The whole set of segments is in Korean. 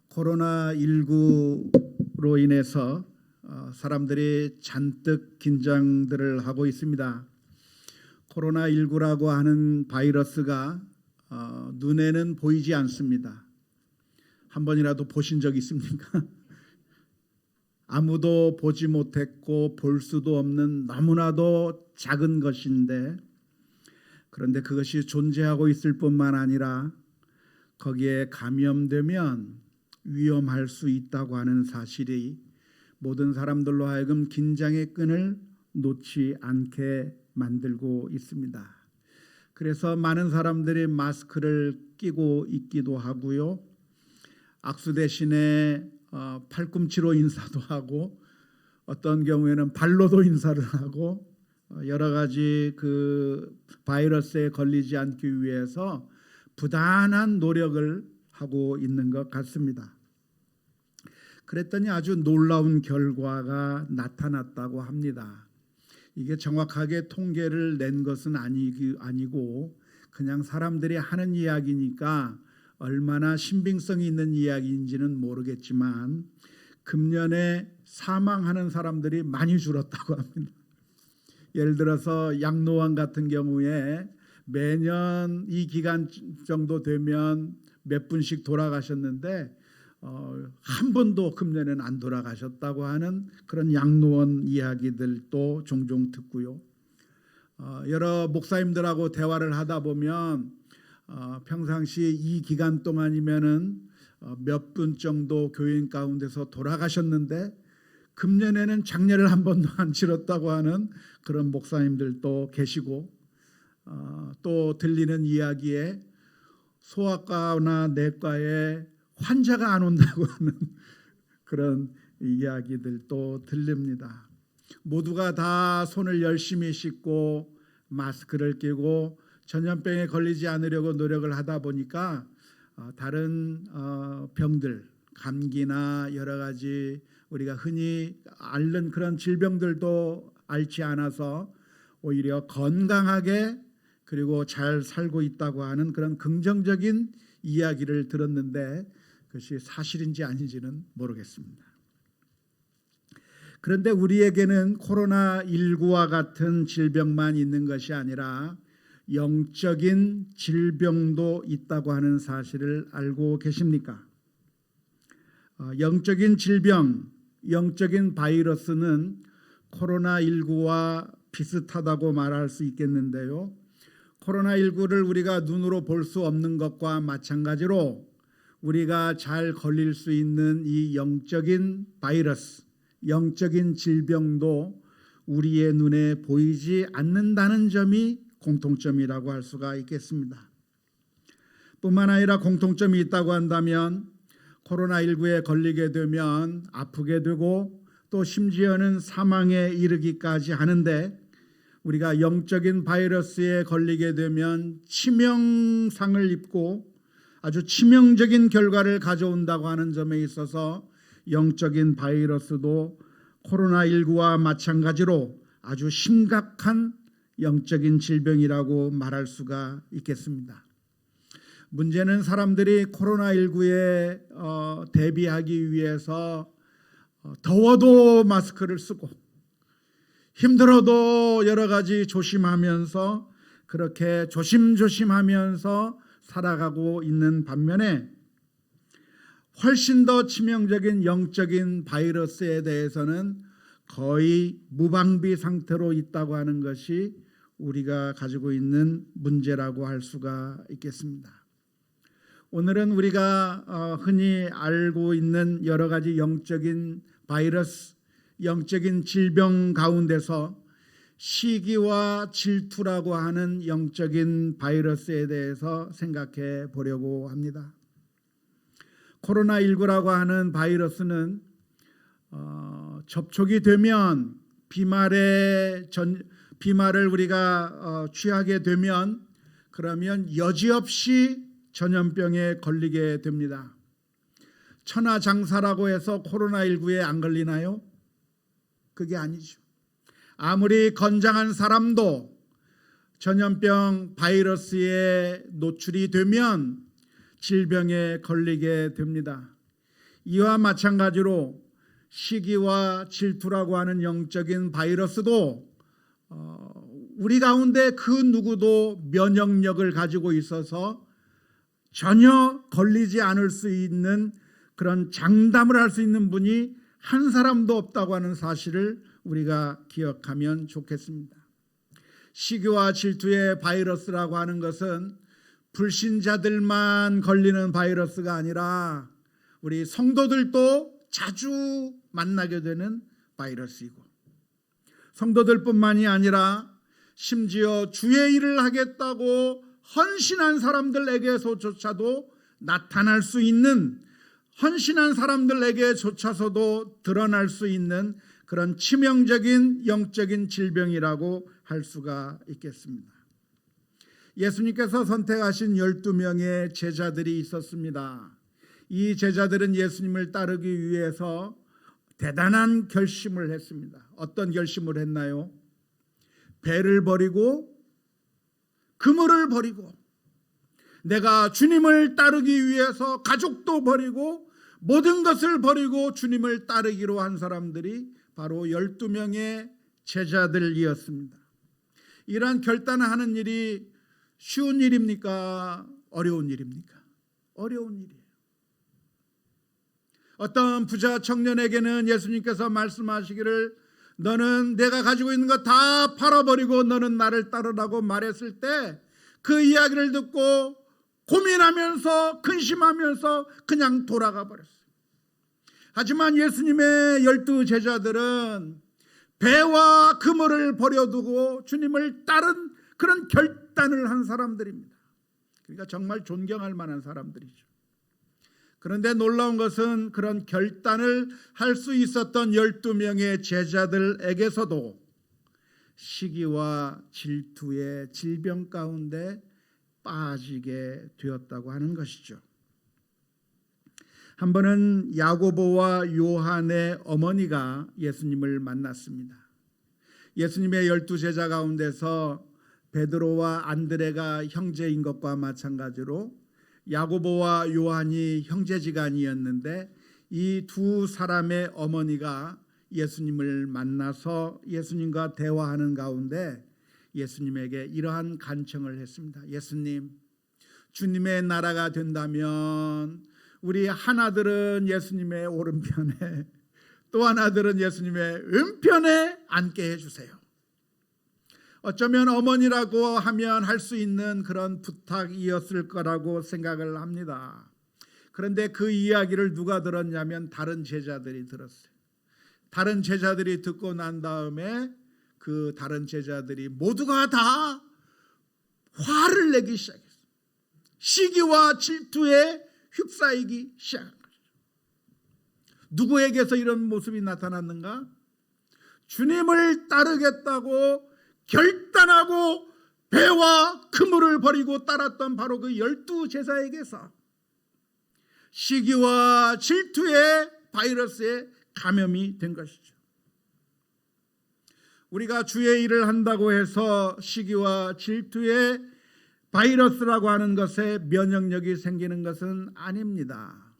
코로나19로 인해서 사람들이 잔뜩 긴장들을 하고 있습니다. 코로나19라고 하는 바이러스가 눈에는 보이지 않습니다. 한 번이라도 보신 적 있습니까? 아무도 보지 못했고 볼 수도 없는 너무나도 작은 것인데, 그런데 그것이 존재하고 있을 뿐만 아니라 거기에 감염되면 위험할 수 있다고 하는 사실이 모든 사람들로 하여금 긴장의 끈을 놓지 않게 만들고 있습니다. 그래서 많은 사람들이 마스크를 끼고 있기도 하고요. 악수 대신에 팔꿈치로 인사도 하고, 어떤 경우에는 발로도 인사를 하고, 여러 가지 그 바이러스에 걸리지 않기 위해서 부단한 노력을 하고 있는 것 같습니다. 그랬더니 아주 놀라운 결과가 나타났다고 합니다. 이게 정확하게 통계를 낸 것은 아니고 그냥 사람들이 하는 이야기니까 얼마나 신빙성이 있는 이야기인지는 모르겠지만, 금년에 사망하는 사람들이 많이 줄었다고 합니다. 예를 들어서 양로원 같은 경우에 매년 이 기간 정도 되면 몇 분씩 돌아가셨는데 한 번도 금년에는 안 돌아가셨다고 하는 그런 양로원 이야기들도 종종 듣고요. 여러 목사님들하고 대화를 하다 보면 평상시 이 기간 동안이면은 몇 분 정도 교인 가운데서 돌아가셨는데 금년에는 장례를 한 번도 안 치렀다고 하는 그런 목사님들도 계시고, 또 들리는 이야기에 소아과나 내과에 환자가 안 온다고 하는 그런 이야기들도 들립니다. 모두가 다 손을 열심히 씻고 마스크를 끼고 전염병에 걸리지 않으려고 노력을 하다 보니까 다른 병들, 감기나 여러 가지 우리가 흔히 앓는 그런 질병들도 앓지 않아서 오히려 건강하게 그리고 잘 살고 있다고 하는 그런 긍정적인 이야기를 들었는데, 그것이 사실인지 아닌지는 모르겠습니다. 그런데 우리에게는 코로나19와 같은 질병만 있는 것이 아니라 영적인 질병도 있다고 하는 사실을 알고 계십니까? 영적인 질병, 영적인 바이러스는 코로나19와 비슷하다고 말할 수 있겠는데요. 코로나19를 우리가 눈으로 볼 수 없는 것과 마찬가지로 우리가 잘 걸릴 수 있는 이 영적인 바이러스, 영적인 질병도 우리의 눈에 보이지 않는다는 점이 공통점이라고 할 수가 있겠습니다. 뿐만 아니라 공통점이 있다고 한다면 코로나19에 걸리게 되면 아프게 되고 또 심지어는 사망에 이르기까지 하는데, 우리가 영적인 바이러스에 걸리게 되면 치명상을 입고 아주 치명적인 결과를 가져온다고 하는 점에 있어서 영적인 바이러스도 코로나19와 마찬가지로 아주 심각한 영적인 질병이라고 말할 수가 있겠습니다. 문제는 사람들이 코로나19에 대비하기 위해서 더워도 마스크를 쓰고 힘들어도 여러 가지 조심하면서 그렇게 조심하면서 살아가고 있는 반면에, 훨씬 더 치명적인 영적인 바이러스에 대해서는 거의 무방비 상태로 있다고 하는 것이 우리가 가지고 있는 문제라고 할 수가 있겠습니다. 오늘은 우리가 흔히 알고 있는 여러 가지 영적인 바이러스, 영적인 질병 가운데서 시기와 질투라고 하는 영적인 바이러스에 대해서 생각해 보려고 합니다. 코로나19라고 하는 바이러스는 접촉이 되면 비말을 우리가 취하게 되면 그러면 여지없이 전염병에 걸리게 됩니다. 천하장사라고 해서 코로나19에 안 걸리나요? 그게 아니죠. 아무리 건장한 사람도 전염병 바이러스에 노출이 되면 질병에 걸리게 됩니다. 이와 마찬가지로 시기와 질투라고 하는 영적인 바이러스도 우리 가운데 그 누구도 면역력을 가지고 있어서 전혀 걸리지 않을 수 있는 그런 장담을 할 수 있는 분이 한 사람도 없다고 하는 사실을 우리가 기억하면 좋겠습니다. 시기와 질투의 바이러스라고 하는 것은 불신자들만 걸리는 바이러스가 아니라 우리 성도들도 자주 만나게 되는 바이러스이고, 성도들뿐만이 아니라 심지어 주의 일을 하겠다고 헌신한 사람들에게서조차도 나타날 수 있는, 헌신한 사람들에게조차서도 드러날 수 있는 그런 치명적인 영적인 질병이라고 할 수가 있겠습니다. 예수님께서 선택하신 12명의 제자들이 있었습니다. 이 제자들은 예수님을 따르기 위해서 대단한 결심을 했습니다. 어떤 결심을 했나요? 배를 버리고 그물을 버리고, 내가 주님을 따르기 위해서 가족도 버리고 모든 것을 버리고 주님을 따르기로 한 사람들이 바로 12명의 제자들이었습니다. 이러한 결단을 하는 일이 쉬운 일입니까? 어려운 일입니까? 어려운 일이에요. 어떤 부자 청년에게는 예수님께서 말씀하시기를 너는 내가 가지고 있는 거 다 팔아버리고 너는 나를 따르라고 말했을 때 그 이야기를 듣고 고민하면서 근심하면서 그냥 돌아가 버렸어요. 하지만 예수님의 12 제자들은 배와 그물을 버려두고 주님을 따른 그런 결단을 한 사람들입니다. 그러니까 정말 존경할 만한 사람들이죠. 그런데 놀라운 것은 그런 결단을 할 수 있었던 12명의 제자들에게서도 시기와 질투의 질병 가운데 빠지게 되었다고 하는 것이죠. 한 번은 야고보와 요한의 어머니가 예수님을 만났습니다. 예수님의 12 제자 가운데서 베드로와 안드레가 형제인 것과 마찬가지로 야고보와 요한이 형제지간이었는데 이 두 사람의 어머니가 예수님을 만나서 예수님과 대화하는 가운데 예수님에게 이러한 간청을 했습니다. 예수님, 주님의 나라가 된다면 우리 하나들은 예수님의 오른편에 또 하나들은 예수님의 왼편에 앉게 해주세요. 어쩌면 어머니라고 하면 할 수 있는 그런 부탁이었을 거라고 생각을 합니다. 그런데 그 이야기를 누가 들었냐면 다른 제자들이 들었어요. 다른 제자들이 듣고 난 다음에 그 다른 제자들이 모두가 다 화를 내기 시작했어요. 시기와 질투에 휩싸이기 시작한 거죠. 누구에게서 이런 모습이 나타났는가? 주님을 따르겠다고 결단하고 배와 그물을 버리고 따랐던 바로 그 12 제자에게서 시기와 질투의 바이러스에 감염이 된 것이죠. 우리가 주의 일을 한다고 해서 시기와 질투의 바이러스라고 하는 것에 면역력이 생기는 것은 아닙니다.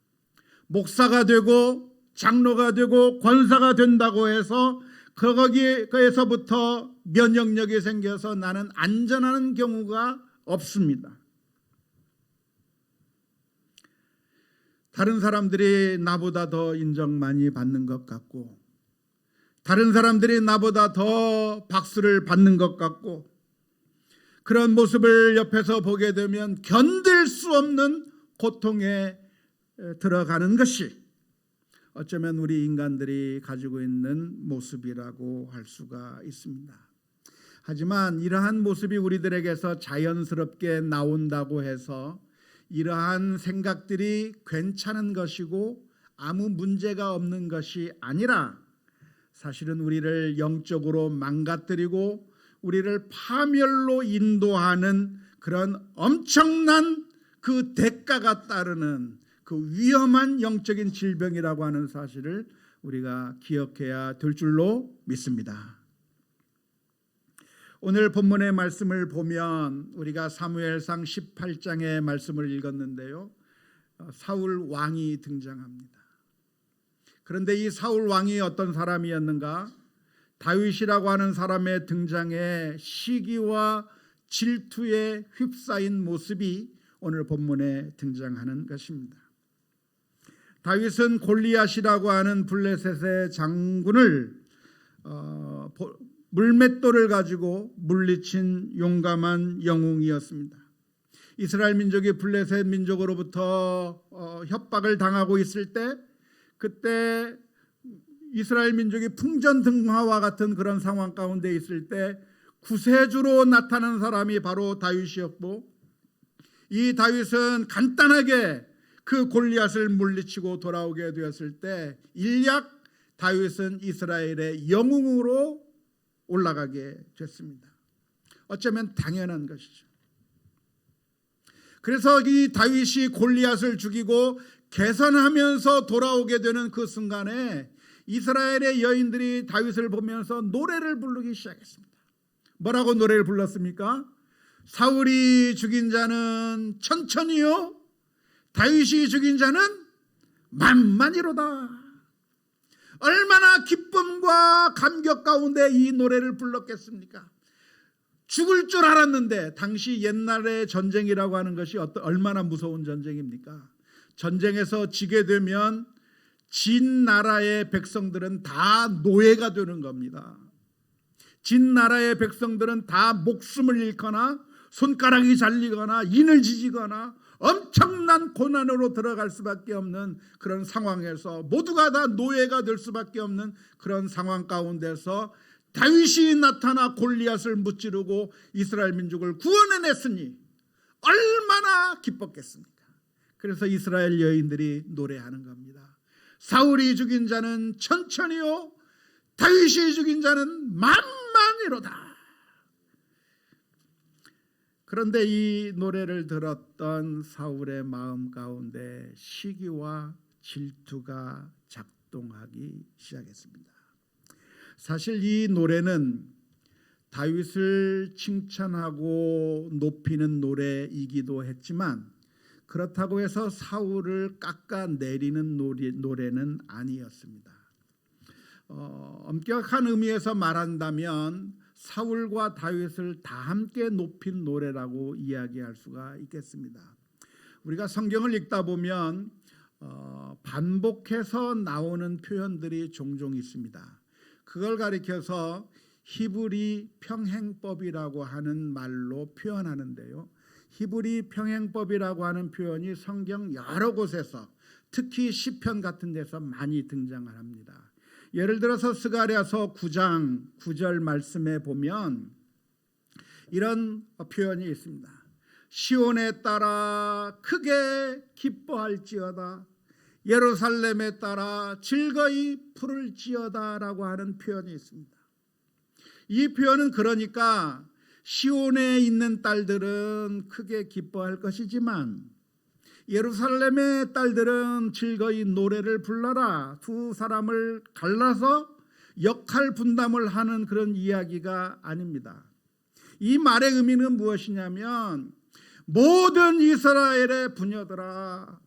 목사가 되고 장로가 되고 권사가 된다고 해서 거기에서부터 면역력이 생겨서 나는 안전한 경우가 없습니다. 다른 사람들이 나보다 더 인정 많이 받는 것 같고, 다른 사람들이 나보다 더 박수를 받는 것 같고, 그런 모습을 옆에서 보게 되면 견딜 수 없는 고통에 들어가는 것이 어쩌면 우리 인간들이 가지고 있는 모습이라고 할 수가 있습니다. 하지만 이러한 모습이 우리들에게서 자연스럽게 나온다고 해서 이러한 생각들이 괜찮은 것이고 아무 문제가 없는 것이 아니라 사실은 우리를 영적으로 망가뜨리고 우리를 파멸로 인도하는 그런 엄청난 그 대가가 따르는 그 위험한 영적인 질병이라고 하는 사실을 우리가 기억해야 될 줄로 믿습니다. 오늘 본문의 말씀을 보면 우리가 사무엘상 18장의 말씀을 읽었는데요, 사울 왕이 등장합니다. 그런데 이 사울 왕이 어떤 사람이었는가? 다윗이라고 하는 사람의 등장에 시기와 질투에 휩싸인 모습이 오늘 본문에 등장하는 것입니다. 다윗은 골리앗이라고 하는 블레셋의 장군을 물맷돌을 가지고 물리친 용감한 영웅이었습니다. 이스라엘 민족이 블레셋 민족으로부터 협박을 당하고 있을 때, 그때 이스라엘 민족이 풍전등화와 같은 그런 상황 가운데 있을 때 구세주로 나타난 사람이 바로 다윗이었고, 이 다윗은 간단하게 그 골리앗을 물리치고 돌아오게 되었을 때 일약 다윗은 이스라엘의 영웅으로 올라가게 됐습니다. 어쩌면 당연한 것이죠. 그래서 이 다윗이 골리앗을 죽이고 개선하면서 돌아오게 되는 그 순간에 이스라엘의 여인들이 다윗을 보면서 노래를 부르기 시작했습니다. 뭐라고 노래를 불렀습니까? 사울이 죽인 자는 천천히요, 다윗이 죽인 자는 만만이로다. 얼마나 기쁨과 감격 가운데 이 노래를 불렀겠습니까? 죽을 줄 알았는데, 당시 옛날의 전쟁이라고 하는 것이 얼마나 무서운 전쟁입니까? 전쟁에서 지게 되면 진 나라의 백성들은 다 노예가 되는 겁니다. 진 나라의 백성들은 다 목숨을 잃거나 손가락이 잘리거나 인을 지지거나 엄청난 고난으로 들어갈 수밖에 없는 그런 상황에서 모두가 다 노예가 될 수밖에 없는 그런 상황 가운데서 다윗이 나타나 골리앗을 무찌르고 이스라엘 민족을 구원해냈으니 얼마나 기뻤겠습니까? 그래서 이스라엘 여인들이 노래하는 겁니다. 사울이 죽인 자는 천천히요, 다윗이 죽인 자는 만만이로다. 그런데 이 노래를 들었던 사울의 마음 가운데 시기와 질투가 작동하기 시작했습니다. 사실 이 노래는 다윗을 칭찬하고 높이는 노래이기도 했지만, 그렇다고 해서 사울을 깎아내리는 노래는 아니었습니다. 엄격한 의미에서 말한다면 사울과 다윗을 다 함께 높인 노래라고 이야기할 수가 있겠습니다. 우리가 성경을 읽다 보면 반복해서 나오는 표현들이 종종 있습니다. 그걸 가리켜서 히브리 평행법이라고 하는 말로 표현하는데요, 히브리 평행법이라고 하는 표현이 성경 여러 곳에서, 특히 시편 같은 데서 많이 등장을 합니다. 예를 들어서 스가랴서 9장 9절 말씀에 보면 이런 표현이 있습니다. 시온에 따라 크게 기뻐할지어다, 예루살렘에 따라 즐거이 부를지어다 라고 하는 표현이 있습니다. 이 표현은 그러니까 시온에 있는 딸들은 크게 기뻐할 것이지만 예루살렘의 딸들은 즐거이 노래를 불러라, 두 사람을 갈라서 역할 분담을 하는 그런 이야기가 아닙니다. 이 말의 의미는 무엇이냐면, 모든 이스라엘의 부녀들아,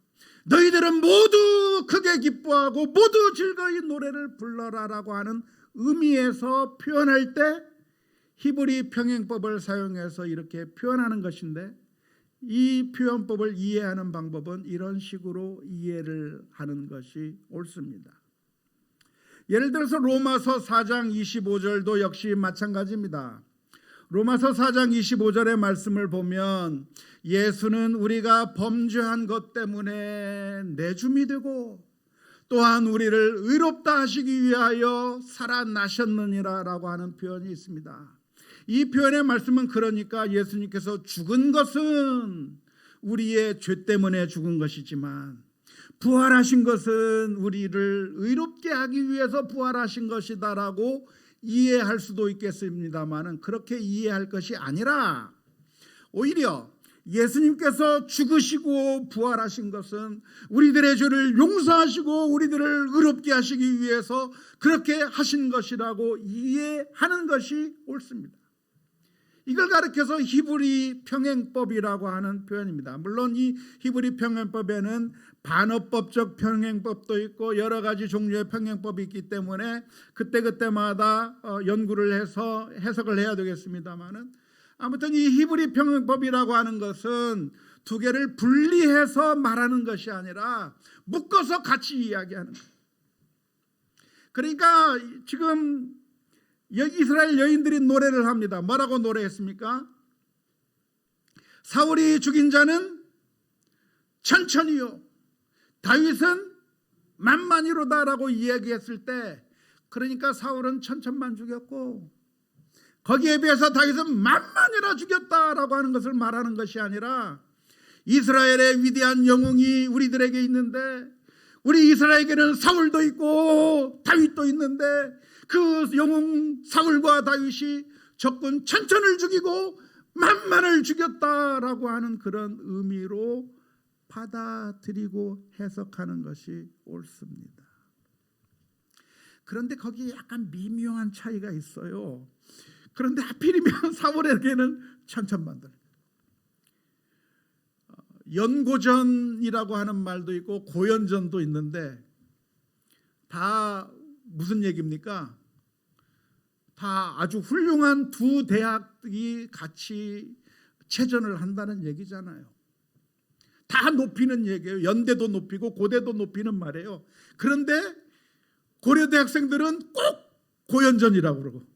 너희들은 모두 크게 기뻐하고 모두 즐거이 노래를 불러라 라고 하는 의미에서 표현할 때 히브리 평행법을 사용해서 이렇게 표현하는 것인데, 이 표현법을 이해하는 방법은 이런 식으로 이해를 하는 것이 옳습니다. 예를 들어서 로마서 4장 25절도 역시 마찬가지입니다. 로마서 4장 25절의 말씀을 보면 예수는 우리가 범죄한 것 때문에 내줌이 되고 또한 우리를 의롭다 하시기 위하여 살아나셨느니라 라고 하는 표현이 있습니다. 이 표현의 말씀은 그러니까 예수님께서 죽은 것은 우리의 죄 때문에 죽은 것이지만 부활하신 것은 우리를 의롭게 하기 위해서 부활하신 것이다라고 이해할 수도 있겠습니다만, 그렇게 이해할 것이 아니라 오히려 예수님께서 죽으시고 부활하신 것은 우리들의 죄를 용서하시고 우리들을 의롭게 하시기 위해서 그렇게 하신 것이라고 이해하는 것이 옳습니다. 이걸 가리켜서 히브리 평행법이라고 하는 표현입니다. 물론 이 히브리 평행법에는 반어법적 평행법도 있고 여러 가지 종류의 평행법이 있기 때문에 그때그때마다 연구를 해서 해석을 해야 되겠습니다만은, 아무튼 이 히브리 평행법이라고 하는 것은 두 개를 분리해서 말하는 것이 아니라 묶어서 같이 이야기하는 거예요. 그러니까 지금 이스라엘 여인들이 노래를 합니다. 뭐라고 노래했습니까? 사울이 죽인 자는 천천히요, 다윗은 만만이로다라고 이야기했을 때, 그러니까 사울은 천천만 죽였고 거기에 비해서 다윗은 만만이라 죽였다라고 하는 것을 말하는 것이 아니라, 이스라엘의 위대한 영웅이 우리들에게 있는데, 우리 이스라엘에게는 사울도 있고 다윗도 있는데, 그 영웅 사울과 다윗이 적군 천천을 죽이고 만만을 죽였다라고 하는 그런 의미로 받아들이고 해석하는 것이 옳습니다. 그런데 거기에 약간 미묘한 차이가 있어요. 그런데 하필이면 사울에게는 천천만들. 연고전이라고 하는 말도 있고 고연전도 있는데, 다 무슨 얘기입니까? 다 아주 훌륭한 두 대학이 같이 체전을 한다는 얘기잖아요. 다 높이는 얘기예요. 연대도 높이고 고대도 높이는 말이에요. 그런데 고려대 학생들은 꼭 고연전이라고 그러고,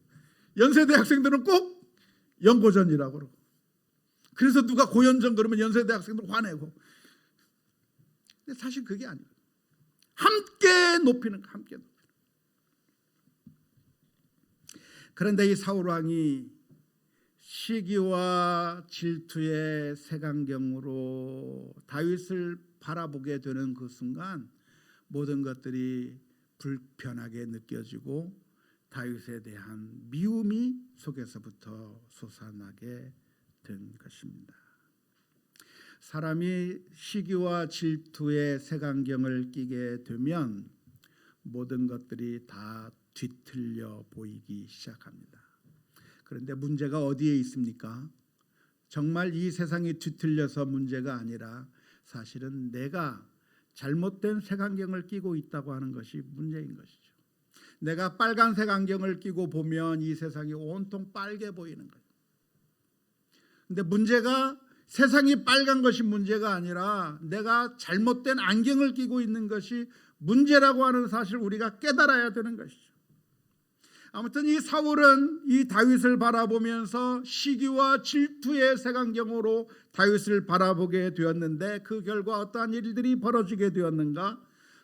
연세대 학생들은 꼭 연고전이라고 그러고, 그래서 누가 고연전 그러면 연세대 학생들 화내고. 근데 사실 그게 아니에요. 함께 높이는 거, 함께 높이는. 그런데 이 사울 왕이 시기와 질투의 색안경으로 다윗을 바라보게 되는 그 순간 모든 것들이 불편하게 느껴지고 다윗에 대한 미움이 속에서부터 솟아나게 된 것입니다. 사람이 시기와 질투의 색안경을 끼게 되면 모든 것들이 다 뒤틀려 보이기 시작합니다. 그런데 문제가 어디에 있습니까? 정말 이 세상이 뒤틀려서 문제가 아니라 사실은 내가 잘못된 색안경을 끼고 있다고 하는 것이 문제인 것이죠. 내가 빨간색 안경을 끼고 보면 이 세상이 온통 빨개 보이는 거예요. 근데 문제가 세상이 빨간 것이 문제가 아니라 내가 잘못된 안경을 끼고 있는 것이 문제라고 하는 사실을 우리가 깨달아야 되는 것이죠. 아무튼 이 사울은 이 다윗을 바라보면서 시기와 질투의 색안경으로 다윗을 바라보게 되었는데, 그 결과 어떠한 일들이 벌어지게 되었는가?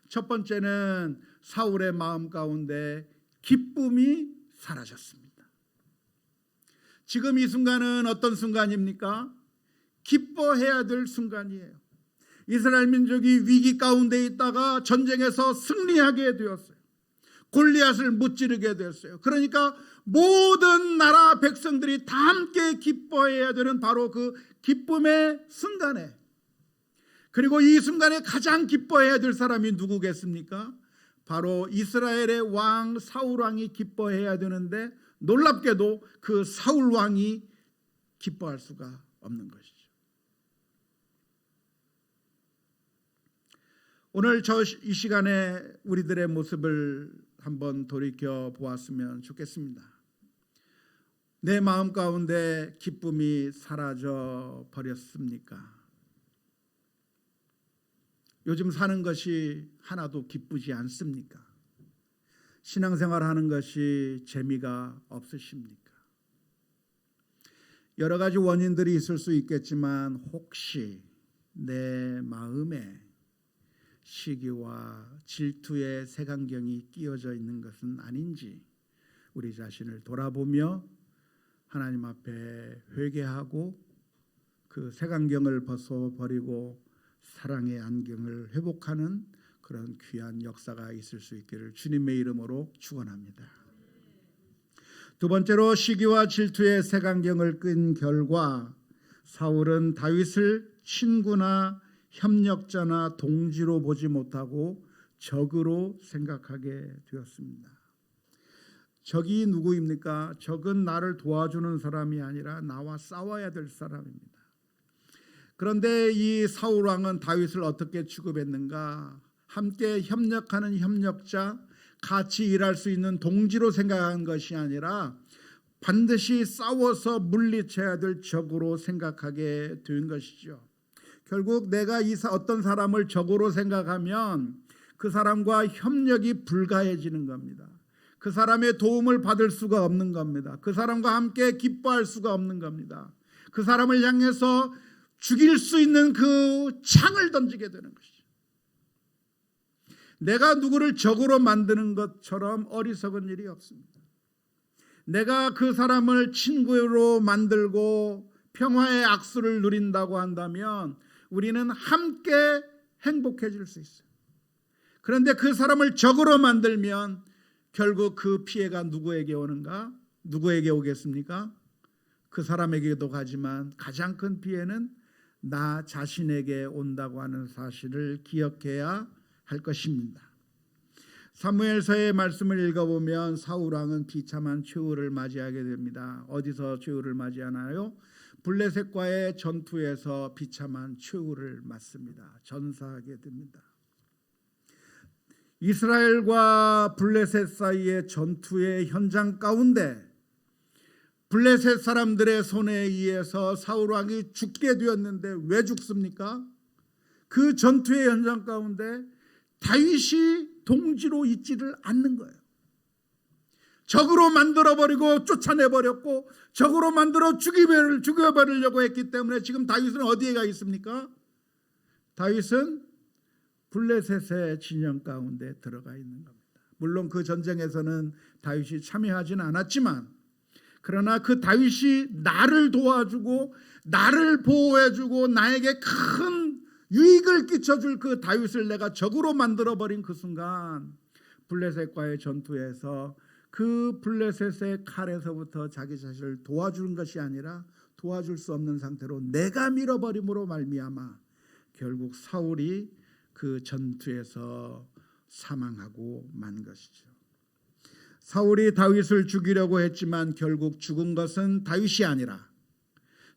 첫 번째는 사울의 마음 가운데 기쁨이 사라졌습니다. 지금 이 순간은 어떤 순간입니까? 기뻐해야 될 순간이에요. 이스라엘 민족이 위기 가운데 있다가 전쟁에서 승리하게 되었어요. 골리앗을 무찌르게 되었어요. 그러니까 모든 나라 백성들이 다 함께 기뻐해야 되는 바로 그 기쁨의 순간에, 그리고 이 순간에 가장 기뻐해야 될 사람이 누구겠습니까? 바로 이스라엘의 왕 사울 왕이 기뻐해야 되는데, 놀랍게도 그 사울 왕이 기뻐할 수가 없는 것이죠. 오늘 이 시간에 우리들의 모습을 한번 돌이켜 보았으면 좋겠습니다. 내 마음 가운데 기쁨이 사라져 버렸습니까? 요즘 사는 것이 하나도 기쁘지 않습니까? 신앙생활 하는 것이 재미가 없으십니까? 여러 가지 원인들이 있을 수 있겠지만 혹시 내 마음에 시기와 질투의 색안경이 끼어져 있는 것은 아닌지 우리 자신을 돌아보며 하나님 앞에 회개하고 그 색안경을 벗어버리고 사랑의 안경을 회복하는 그런 귀한 역사가 있을 수 있기를 주님의 이름으로 축원합니다. 두 번째로 시기와 질투의 색안경을 끈 결과 사울은 다윗을 친구나 협력자나 동지로 보지 못하고 적으로 생각하게 되었습니다. 적이 누구입니까? 적은 나를 도와주는 사람이 아니라 나와 싸워야 될 사람입니다. 그런데 이 사울 왕은 다윗을 어떻게 취급했는가? 함께 협력하는 협력자, 같이 일할 수 있는 동지로 생각한 것이 아니라 반드시 싸워서 물리쳐야 될 적으로 생각하게 된 것이죠. 결국 내가 어떤 사람을 적으로 생각하면 그 사람과 협력이 불가해지는 겁니다. 그 사람의 도움을 받을 수가 없는 겁니다. 그 사람과 함께 기뻐할 수가 없는 겁니다. 그 사람을 향해서 죽일 수 있는 그 창을 던지게 되는 것이죠. 내가 누구를 적으로 만드는 것처럼 어리석은 일이 없습니다. 내가 그 사람을 친구로 만들고 평화의 악수를 누린다고 한다면 우리는 함께 행복해질 수 있어요. 그런데 그 사람을 적으로 만들면 결국 그 피해가 누구에게 오는가? 누구에게 오겠습니까? 그 사람에게도 가지만 가장 큰 피해는 나 자신에게 온다고 하는 사실을 기억해야 할 것입니다. 사무엘서의 말씀을 읽어보면 사울 왕은 비참한 최후를 맞이하게 됩니다. 어디서 최후를 맞이하나요? 블레셋과의 전투에서 비참한 최후를 맞습니다. 전사하게 됩니다. 이스라엘과 블레셋 사이의 전투의 현장 가운데 블레셋 사람들의 손에 의해서 사울 왕이 죽게 되었는데 왜 죽습니까? 그 전투의 현장 가운데 다윗이 동지로 있지를 않는 거예요. 적으로 만들어버리고 쫓아내버렸고 적으로 만들어 죽여버리려고 했기 때문에 지금 다윗은 어디에 가 있습니까? 다윗은 블레셋의 진영 가운데 들어가 있는 겁니다. 물론 그 전쟁에서는 다윗이 참여하지는 않았지만 그러나 그 다윗이 나를 도와주고 나를 보호해주고 나에게 큰 유익을 끼쳐줄 그 다윗을 내가 적으로 만들어버린 그 순간 블레셋과의 전투에서 그 블레셋의 칼에서부터 자기 자신을 도와주는 것이 아니라 도와줄 수 없는 상태로 내가 밀어버림으로 말미암아 결국 사울이 그 전투에서 사망하고 만 것이죠. 사울이 다윗을 죽이려고 했지만 결국 죽은 것은 다윗이 아니라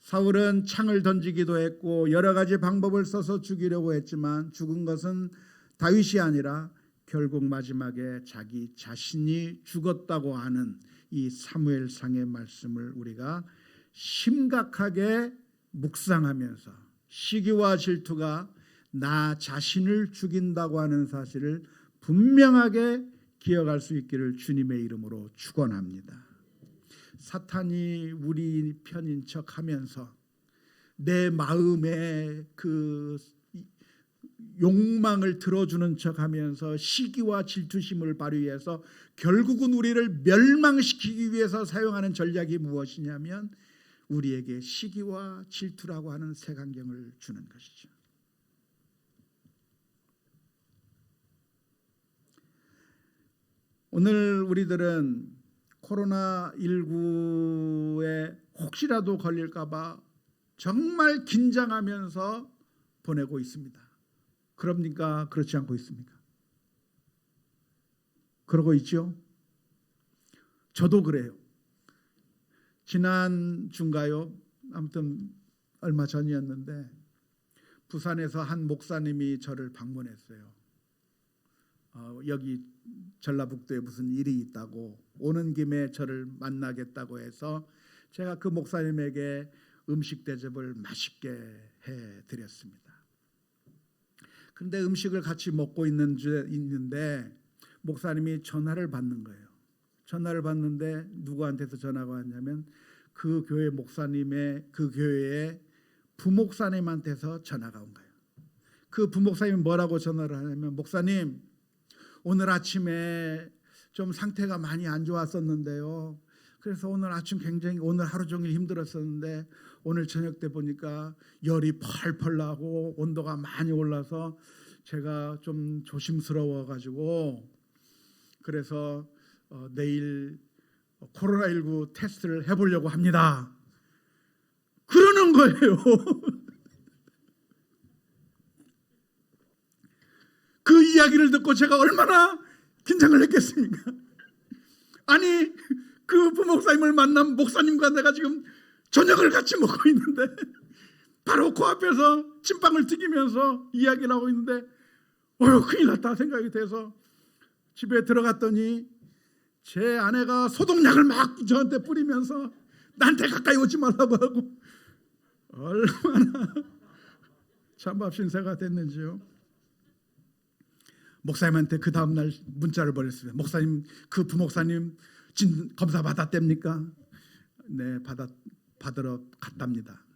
사울은 창을 던지기도 했고 여러 가지 방법을 써서 죽이려고 했지만 죽은 것은 다윗이 아니라 결국 마지막에 자기 자신이 죽었다고 하는 이 사무엘상의 말씀을 우리가 심각하게 묵상하면서 시기와 질투가 나 자신을 죽인다고 하는 사실을 분명하게 기억할 수 있기를 주님의 이름으로 축원합니다. 사탄이 우리 편인 척하면서 내 마음에 그 욕망을 들어주는 척하면서 시기와 질투심을 발휘해서 결국은 우리를 멸망시키기 위해서 사용하는 전략이 무엇이냐면 우리에게 시기와 질투라고 하는 색안경을 주는 것이죠. 오늘 우리들은 코로나19에 혹시라도 걸릴까 봐 정말 긴장하면서 보내고 있습니다. 그럽니까? 그렇지 않고 있습니까? 그러고 있죠? 저도 그래요. 지난 주인가요? 아무튼 얼마 전이었는데 부산에서 한 목사님이 저를 방문했어요. 여기 전라북도에 무슨 일이 있다고 오는 김에 저를 만나겠다고 해서 제가 그 목사님에게 음식 대접을 맛있게 해드렸습니다. 그런데 음식을 같이 먹고 있는데 목사님이 전화를 받는 거예요. 전화를 받는데 누구한테서 전화가 왔냐면 그 교회 목사님의 그 교회의 부목사님한테서 전화가 온 거예요. 그 부목사님이 뭐라고 전화를 하냐면 목사님 오늘 아침에 좀 상태가 많이 안 좋았었는데요. 그래서 오늘 아침 굉장히 오늘 하루 종일 힘들었었는데 오늘 저녁 때 보니까 열이 펄펄 나고 온도가 많이 올라서 제가 좀 조심스러워가지고 그래서 내일 코로나19 테스트를 해보려고 합니다. 그러는 거예요. 그 이야기를 듣고 제가 얼마나 긴장을 했겠습니까? 아니 그 부목사님을 만난 목사님과 내가 지금 저녁을 같이 먹고 있는데 바로 그 앞에서 찐빵을 튀기면서 이야기를 하고 있는데 큰일 났다 생각이 돼서 집에 들어갔더니 제 아내가 소독약을 막 저한테 뿌리면서 나한테 가까이 오지 말라고 하고 얼마나 찬밥 신세가 됐는지요. 목사님한테 그 다음날 문자를 보냈어요. 목사님 그 부목사님 검사 받았답니까? 네, 받으러 갔답니다.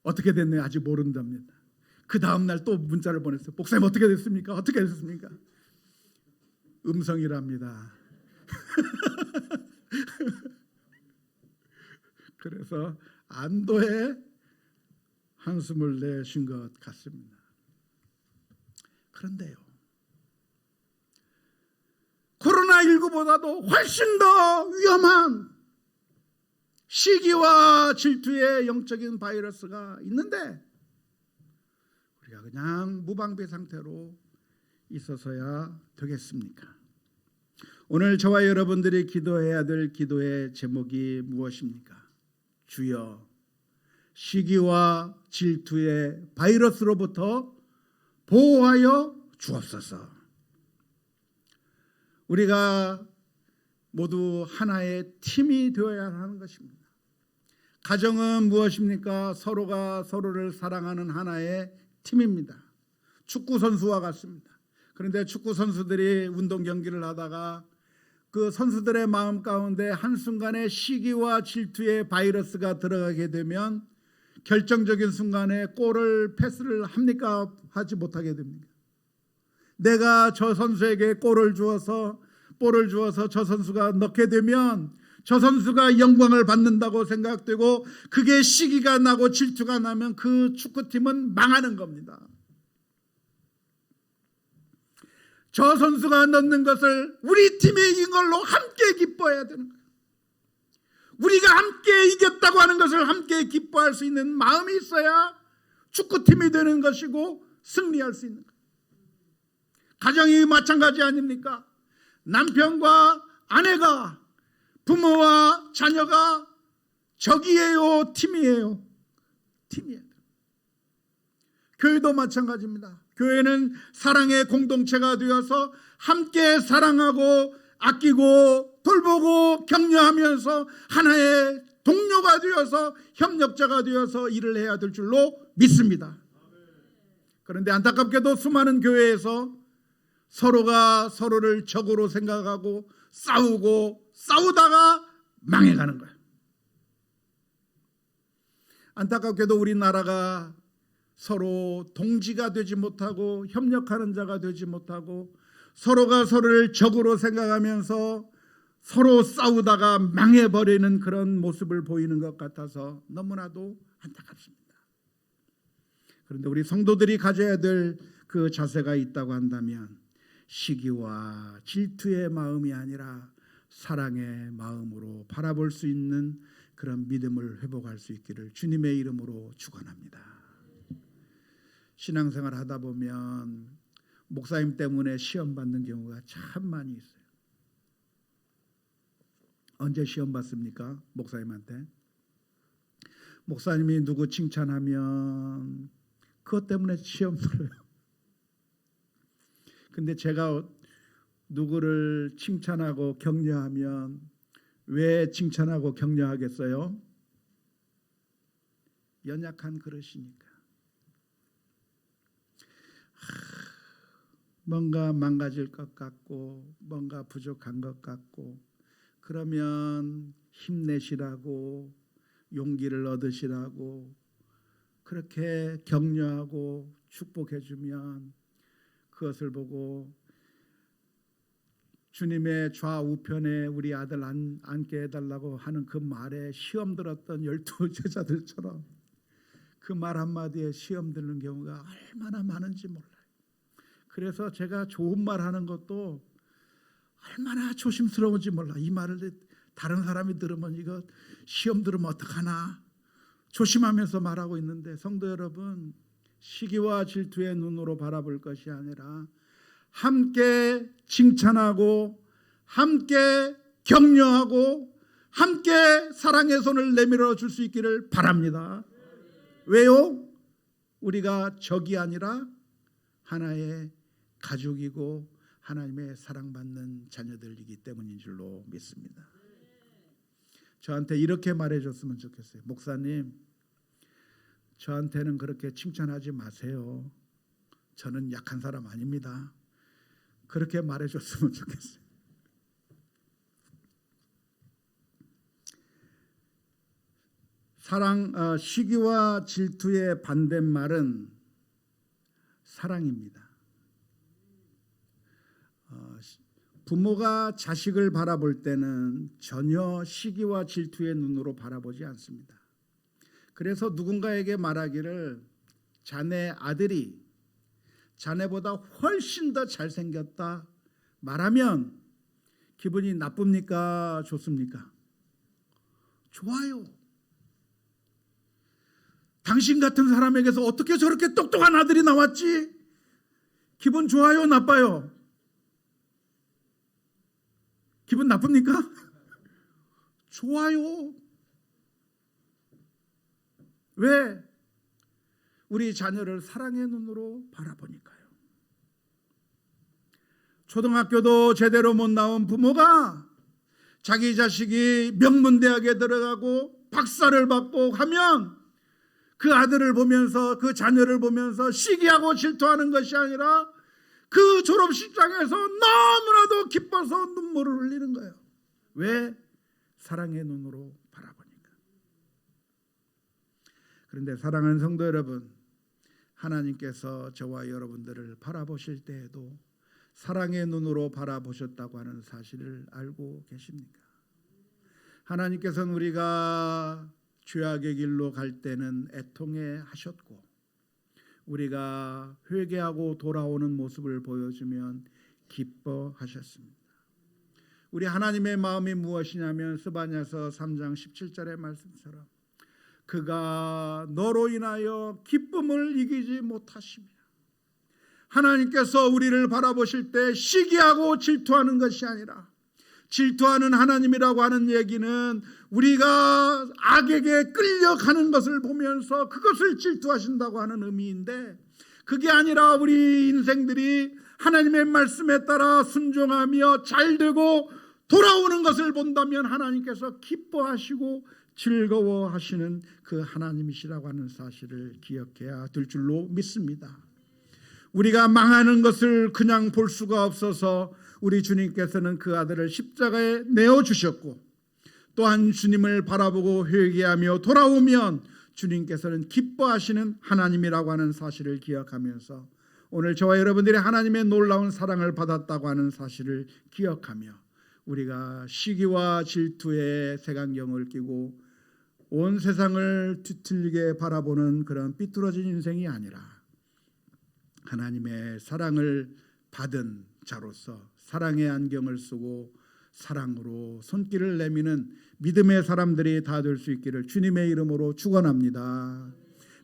어떻게 됐나요? 아직 모른답니다. 그 다음날 또 문자를 보냈어요. 목사님 어떻게 됐습니까? 어떻게 됐습니까? 음성이랍니다. 그래서 안도의 한숨을 내쉰 것 같습니다. 그런데요, 코로나19보다도 훨씬 더 위험한 시기와 질투의 영적인 바이러스가 있는데 우리가 그냥 무방비 상태로 있어서야 되겠습니까? 오늘 저와 여러분들이 기도해야 될 기도의 제목이 무엇입니까? 주여, 시기와 질투의 바이러스로부터 보호하여 주옵소서. 우리가 모두 하나의 팀이 되어야 하는 것입니다. 가정은 무엇입니까? 서로가 서로를 사랑하는 하나의 팀입니다. 축구 선수와 같습니다. 그런데 축구 선수들이 운동 경기를 하다가 그 선수들의 마음 가운데 한순간에 시기와 질투의 바이러스가 들어가게 되면 결정적인 순간에 골을 패스를 합니까? 하지 못하게 됩니다. 내가 저 선수에게 볼을 주어서 저 선수가 넣게 되면 저 선수가 영광을 받는다고 생각되고 그게 시기가 나고 질투가 나면 그 축구팀은 망하는 겁니다. 저 선수가 넣는 것을 우리 팀이 이긴 걸로 함께 기뻐해야 되는 거예요. 우리가 함께 이겼다고 하는 것을 함께 기뻐할 수 있는 마음이 있어야 축구팀이 되는 것이고 승리할 수 있는 거예요. 가정이 마찬가지 아닙니까? 남편과 아내가, 부모와 자녀가 적이에요, 팀이에요? 팀이에요. 교회도 마찬가지입니다. 교회는 사랑의 공동체가 되어서 함께 사랑하고 아끼고 돌보고 격려하면서 하나의 동료가 되어서 협력자가 되어서 일을 해야 될 줄로 믿습니다. 그런데 안타깝게도 수많은 교회에서 서로가 서로를 적으로 생각하고 싸우다가 망해가는 거예요. 안타깝게도 우리나라가 서로 동지가 되지 못하고 협력하는 자가 되지 못하고 서로가 서로를 적으로 생각하면서 서로 싸우다가 망해버리는 그런 모습을 보이는 것 같아서 너무나도 안타깝습니다. 그런데 우리 성도들이 가져야 될 그 자세가 있다고 한다면 시기와 질투의 마음이 아니라 사랑의 마음으로 바라볼 수 있는 그런 믿음을 회복할 수 있기를 주님의 이름으로 축원합니다. 신앙생활 하다 보면 목사님 때문에 시험 받는 경우가 참 많이 있어요. 언제 시험 받습니까? 목사님한테. 목사님이 누구 칭찬하면 그것 때문에 시험 들어요. 근데 제가 누구를 칭찬하고 격려하면 왜 칭찬하고 격려하겠어요? 연약한 그릇이니까. 뭔가 망가질 것 같고 뭔가 부족한 것 같고 그러면 힘내시라고 용기를 얻으시라고 그렇게 격려하고 축복해 주면 그것을 보고 주님의 좌우편에 우리 아들 앉게 해달라고 하는 그 말에 시험 들었던 12 제자들처럼 그 말 한마디에 시험 드는 경우가 얼마나 많은지 몰라요. 그래서 제가 좋은 말 하는 것도 얼마나 조심스러운지 몰라. 이 말을 다른 사람이 들으면 이거 시험 들으면 어떡하나 조심하면서 말하고 있는데 성도 여러분, 시기와 질투의 눈으로 바라볼 것이 아니라 함께 칭찬하고 함께 격려하고 함께 사랑의 손을 내밀어 줄 수 있기를 바랍니다. 왜요? 우리가 적이 아니라 하나의 가족이고 하나님의 사랑받는 자녀들이기 때문인 줄로 믿습니다. 저한테 이렇게 말해줬으면 좋겠어요. 목사님, 저한테는 그렇게 칭찬하지 마세요. 저는 약한 사람 아닙니다. 그렇게 말해줬으면 좋겠어요. 시기와 질투의 반대말은 사랑입니다. 부모가 자식을 바라볼 때는 전혀 시기와 질투의 눈으로 바라보지 않습니다. 그래서 누군가에게 말하기를 자네 아들이 자네보다 훨씬 더 잘생겼다 말하면 기분이 나쁩니까? 좋습니까? 좋아요. 당신 같은 사람에게서 어떻게 저렇게 똑똑한 아들이 나왔지? 기분 좋아요? 나빠요? 기분 나쁩니까? 좋아요. 왜? 우리 자녀를 사랑의 눈으로 바라보니까요. 초등학교도 제대로 못 나온 부모가 자기 자식이 명문대학에 들어가고 박사를 받고 하면 그 아들을 보면서, 그 자녀를 보면서 시기하고 질투하는 것이 아니라 그 졸업식장에서 너무나도 기뻐서 눈물을 흘리는 거예요. 왜? 사랑의 눈으로 바라보니까. 그런데 사랑하는 성도 여러분, 하나님께서 저와 여러분들을 바라보실 때에도 사랑의 눈으로 바라보셨다고 하는 사실을 알고 계십니까? 하나님께서는 우리가 죄악의 길로 갈 때는 애통해 하셨고, 우리가 회개하고 돌아오는 모습을 보여주면 기뻐하셨습니다. 우리 하나님의 마음이 무엇이냐면 스바냐서 3장 17절의 말씀처럼 그가 너로 인하여 기쁨을 이기지 못하시며, 하나님께서 우리를 바라보실 때 시기하고 질투하는 것이 아니라, 질투하는 하나님이라고 하는 얘기는 우리가 악에게 끌려가는 것을 보면서 그것을 질투하신다고 하는 의미인데, 그게 아니라 우리 인생들이 하나님의 말씀에 따라 순종하며 잘되고 돌아오는 것을 본다면 하나님께서 기뻐하시고 즐거워하시는 그 하나님이시라고 하는 사실을 기억해야 될 줄로 믿습니다. 우리가 망하는 것을 그냥 볼 수가 없어서 우리 주님께서는 그 아들을 십자가에 내어주셨고, 또한 주님을 바라보고 회개하며 돌아오면 주님께서는 기뻐하시는 하나님이라고 하는 사실을 기억하면서 오늘 저와 여러분들이 하나님의 놀라운 사랑을 받았다고 하는 사실을 기억하며 우리가 시기와 질투의 색안경을 끼고 온 세상을 뒤틀리게 바라보는 그런 삐뚤어진 인생이 아니라 하나님의 사랑을 받은 자로서 사랑의 안경을 쓰고 사랑으로 손길을 내미는 믿음의 사람들이 다 될 수 있기를 주님의 이름으로 축원합니다.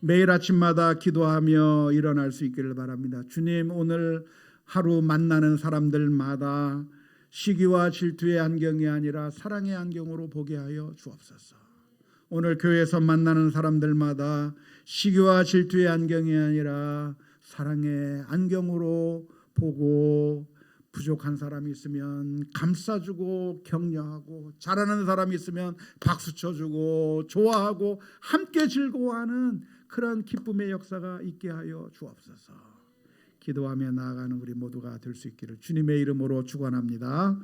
매일 아침마다 기도하며 일어날 수 있기를 바랍니다. 주님, 오늘 하루 만나는 사람들마다 시기와 질투의 안경이 아니라 사랑의 안경으로 보게 하여 주옵소서. 오늘 교회에서 만나는 사람들마다 시기와 질투의 안경이 아니라 사랑의 안경으로 보고, 부족한 사람이 있으면 감싸주고 격려하고, 잘하는 사람이 있으면 박수 쳐주고 좋아하고 함께 즐거워하는 그런 기쁨의 역사가 있게 하여 주옵소서. 기도하며 나아가는 우리 모두가 될 수 있기를 주님의 이름으로 축원합니다.